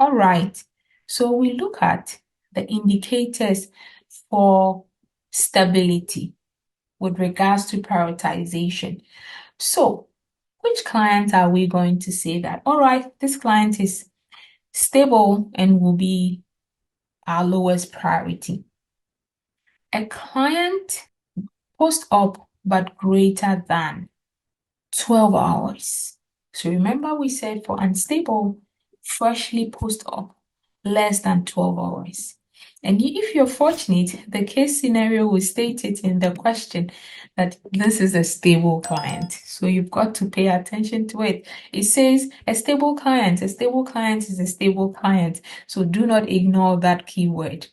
All right. So we look at the indicators for stability with regards to prioritization. So, which client are we going to say that, all right, this client is stable and will be our lowest priority? A client post-op but greater than 12 hours. So remember we said for unstable, freshly post-op, less than 12 hours. And if you're fortunate, the case scenario will state it in the question that this is a stable client. So you've got to pay attention to it. It says a stable client is a stable client. So do not ignore that keyword.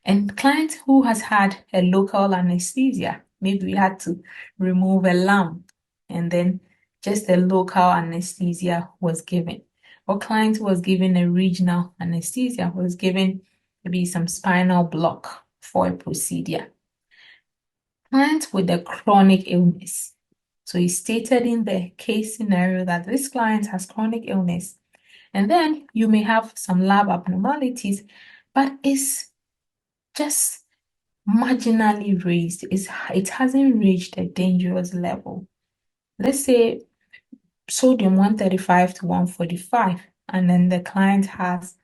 And client who has had a local anesthesia, maybe we had to remove a lump and then just a local anesthesia was given. Or client who was given a regional anesthesia, was given maybe some spinal block for a procedure. Client with a chronic illness. So he stated in the case scenario that this client has chronic illness. And then you may have some lab abnormalities, but it's just marginally raised. It hasn't reached a dangerous level. Let's say sodium 135 to 145, and then the client has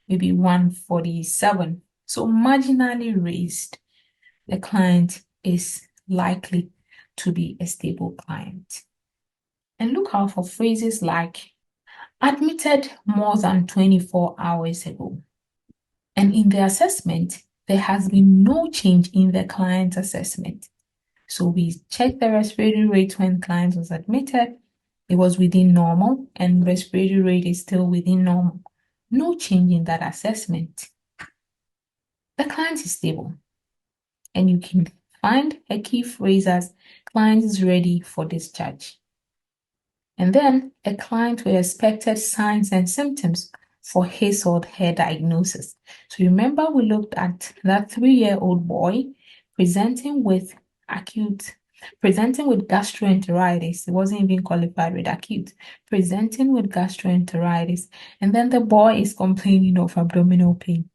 maybe 147. So marginally raised, the client is likely to be a stable client. And look out for phrases like admitted more than 24 hours ago. And in the assessment, there has been no change in the client assessment. So we checked the respiratory rate when client was admitted. It was within normal, and respiratory rate is still within normal. No change in that assessment. The client is stable. And you can find a key phrase as client is ready for discharge. And then a client with expected signs and symptoms for his or her diagnosis. So remember we looked at that 3-year-old boy presenting with gastroenteritis. It wasn't even qualified with acute, presenting with gastroenteritis. And then the boy is complaining of abdominal pain.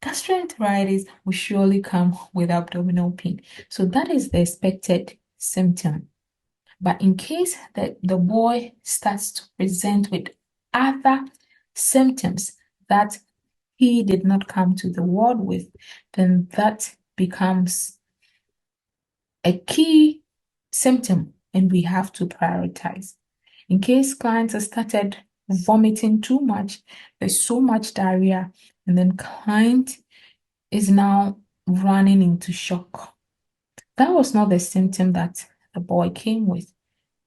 Gastroenteritis will surely come with abdominal pain. So that is the expected symptom. But in case that the boy starts to present with other symptoms that he did not come to the ward with, then that becomes a key symptom and we have to prioritize. In case clients have started vomiting too much, there's so much diarrhea, and then client is now running into shock. That was not the symptom that the boy came with.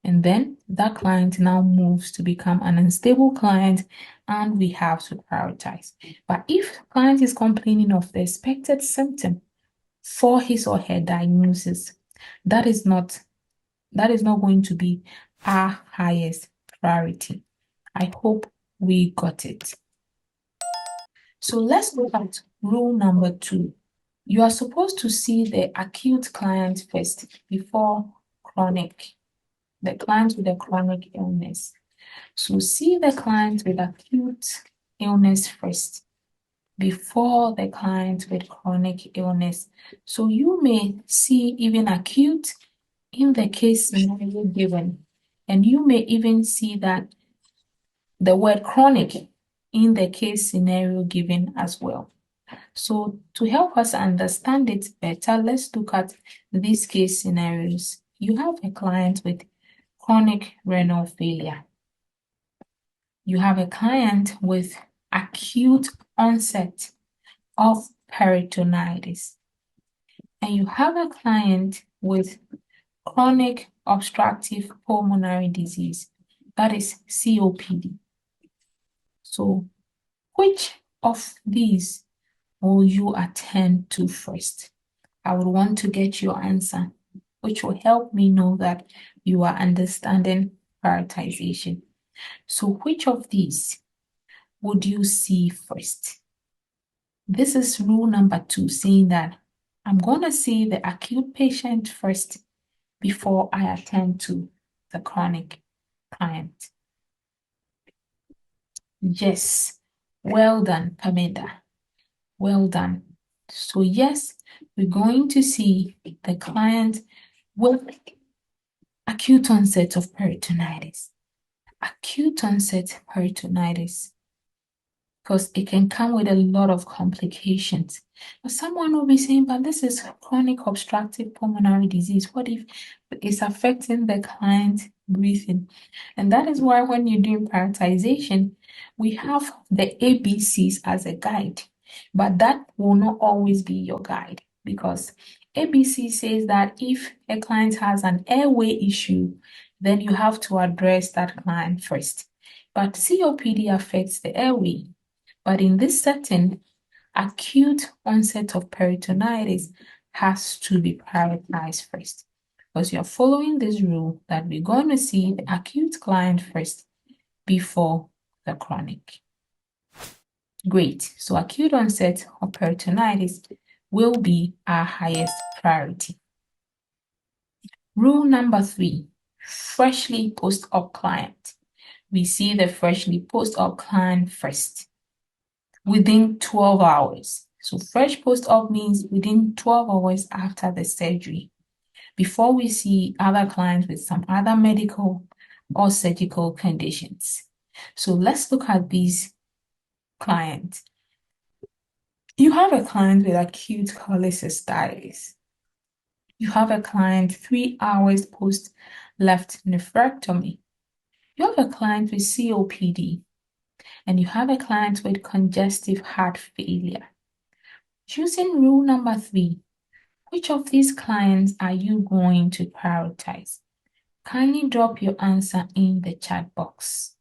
And then that client now moves to become an unstable client and we have to prioritize. But if client is complaining of the expected symptom for his or her diagnosis, that is not going to be our highest priority. I hope we got it. So let's look at rule number 2. You are supposed to see the acute client first before the client with a chronic illness. So see the client with acute illness first before the client with chronic illness. So you may see even acute in the case scenario given, and you may even see that the word chronic in the case scenario given as well. So to help us understand it better, let's look at these case scenarios. You have a client with chronic renal failure. You have a client with acute onset of peritonitis. And you have a client with chronic obstructive pulmonary disease, that is COPD. So which of these will you attend to first? I would want to get your answer, which will help me know that you are understanding prioritization. So which of these would you see first? This is rule number 2, saying that I'm going to see the acute patient first before I attend to the chronic client. Yes, Well done, Pamela. Well done. So yes, we're going to see the client with acute onset of peritonitis. Acute onset peritonitis, because it can come with a lot of complications. But someone will be saying, but this is chronic obstructive pulmonary disease. What if it's affecting the client's breathing? And that is why when you're doing prioritization, we have the ABCs as a guide, but that will not always be your guide, because ABC says that if a client has an airway issue, then you have to address that client first. But COPD affects the airway. But in this setting, acute onset of peritonitis has to be prioritized first, because you're following this rule that we're going to see the acute client first before the chronic. Great. So acute onset of peritonitis will be our highest priority. Rule number 3, freshly post-op client. We see the freshly post-op client first within 12 hours. So fresh post-op means within 12 hours after the surgery, before we see other clients with some other medical or surgical conditions. So let's look at these clients. You have a client with acute cholecystitis. You have a client 3 hours post left nephrectomy. You have a client with COPD, and you have a client with congestive heart failure. Using rule number 3, which of these clients are you going to prioritize? Kindly drop your answer in the chat box.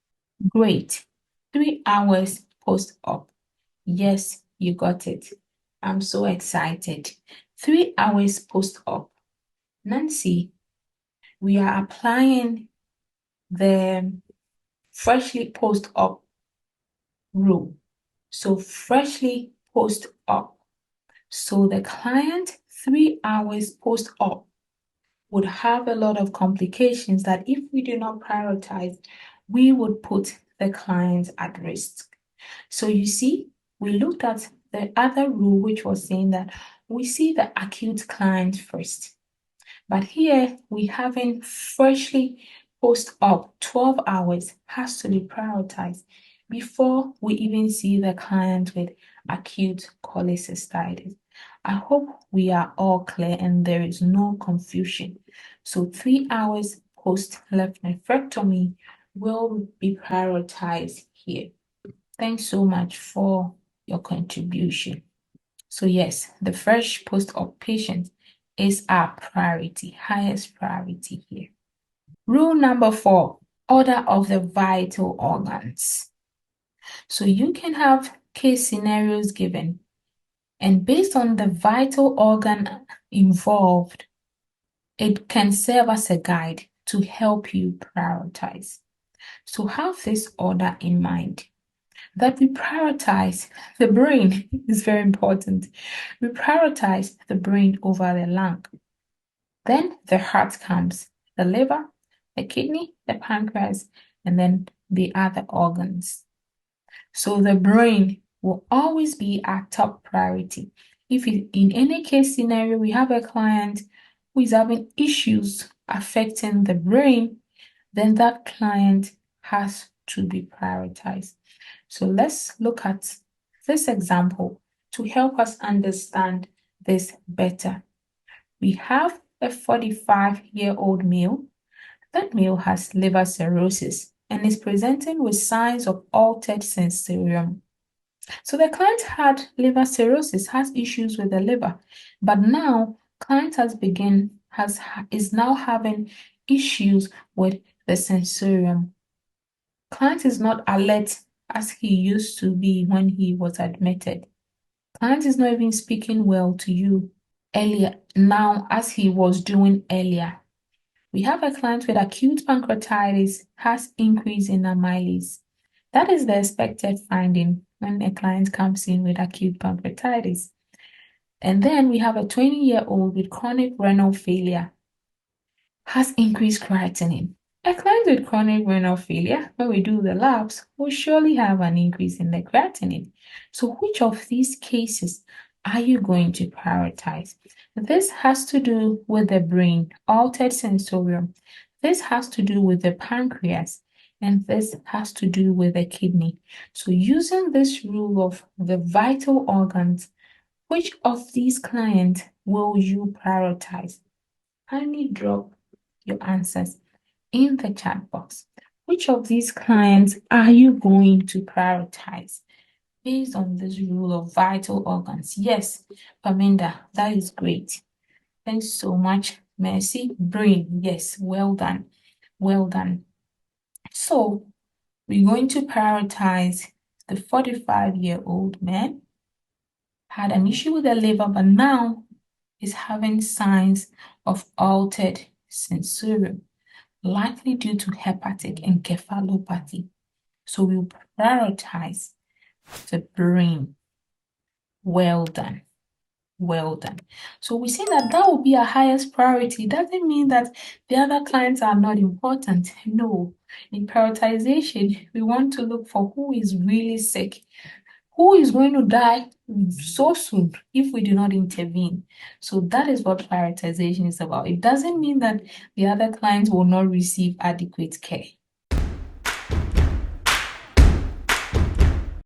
Great. 3 hours post-op. Yes, you got it. I'm so excited. 3 hours post-op. Nancy, we are applying the freshly post-op rule. So freshly post-op. So the client 3 hours post-op would have a lot of complications that if we do not prioritize, we would put the client at risk. So you see, we looked at the other rule, which was saying that we see the acute client first. But here we having freshly post-op 12 hours has to be prioritized before we even see the client with acute cholecystitis. I hope we are all clear and there is no confusion. So 3 hours post-left nephrectomy will be prioritized here. Thanks so much for your contribution. So yes, the fresh post-op patient is our priority, highest priority here. Rule number 4, order of the vital organs. So you can have case scenarios given, and based on the vital organ involved, it can serve as a guide to help you prioritize. So have this order in mind, that we prioritize the brain is very important. We prioritize the brain over the lung. Then the heart comes, the liver, the kidney, the pancreas, and then the other organs. So the brain will always be our top priority. If in any case scenario we have a client who is having issues affecting the brain, then that client has to be prioritized. So let's look at this example to help us understand this better. We have a 45-year-old male. That male has liver cirrhosis and is presenting with signs of altered sensorium. So the client had liver cirrhosis, has issues with the liver, but now client is now having issues with the sensorium. Client is not alert as he used to be when he was admitted. Client is not even speaking well to you earlier now as he was doing earlier. We have a client with acute pancreatitis, has increase in amylase. That is the expected finding when a client comes in with acute pancreatitis. And then we have a 20-year-old with chronic renal failure, has increased creatinine. A client with chronic renal failure, when we do the labs, will surely have an increase in the creatinine. So which of these cases are you going to prioritize? This has to do with the brain, altered sensorium. This has to do with the pancreas, and this has to do with the kidney. So using this rule of the vital organs, which of these clients will you prioritize? Kindly drop your answers in the chat box. Which of these clients are you going to prioritize based on this rule of vital organs? Yes, Paminda, that is great. Thanks so much. Mercy. Brain. Yes, well done. Well done. So we're going to prioritize the 45-year-old man, had an issue with the liver, but now is having signs of altered sensorium, likely due to hepatic encephalopathy. So we'll prioritize the brain. Well done. Well done. So we say that that will be our highest priority. It doesn't mean that the other clients are not important. No. In prioritization, we want to look for who is really sick, who is going to die so soon if we do not intervene. So that is what prioritization is about. It doesn't mean that the other clients will not receive adequate care.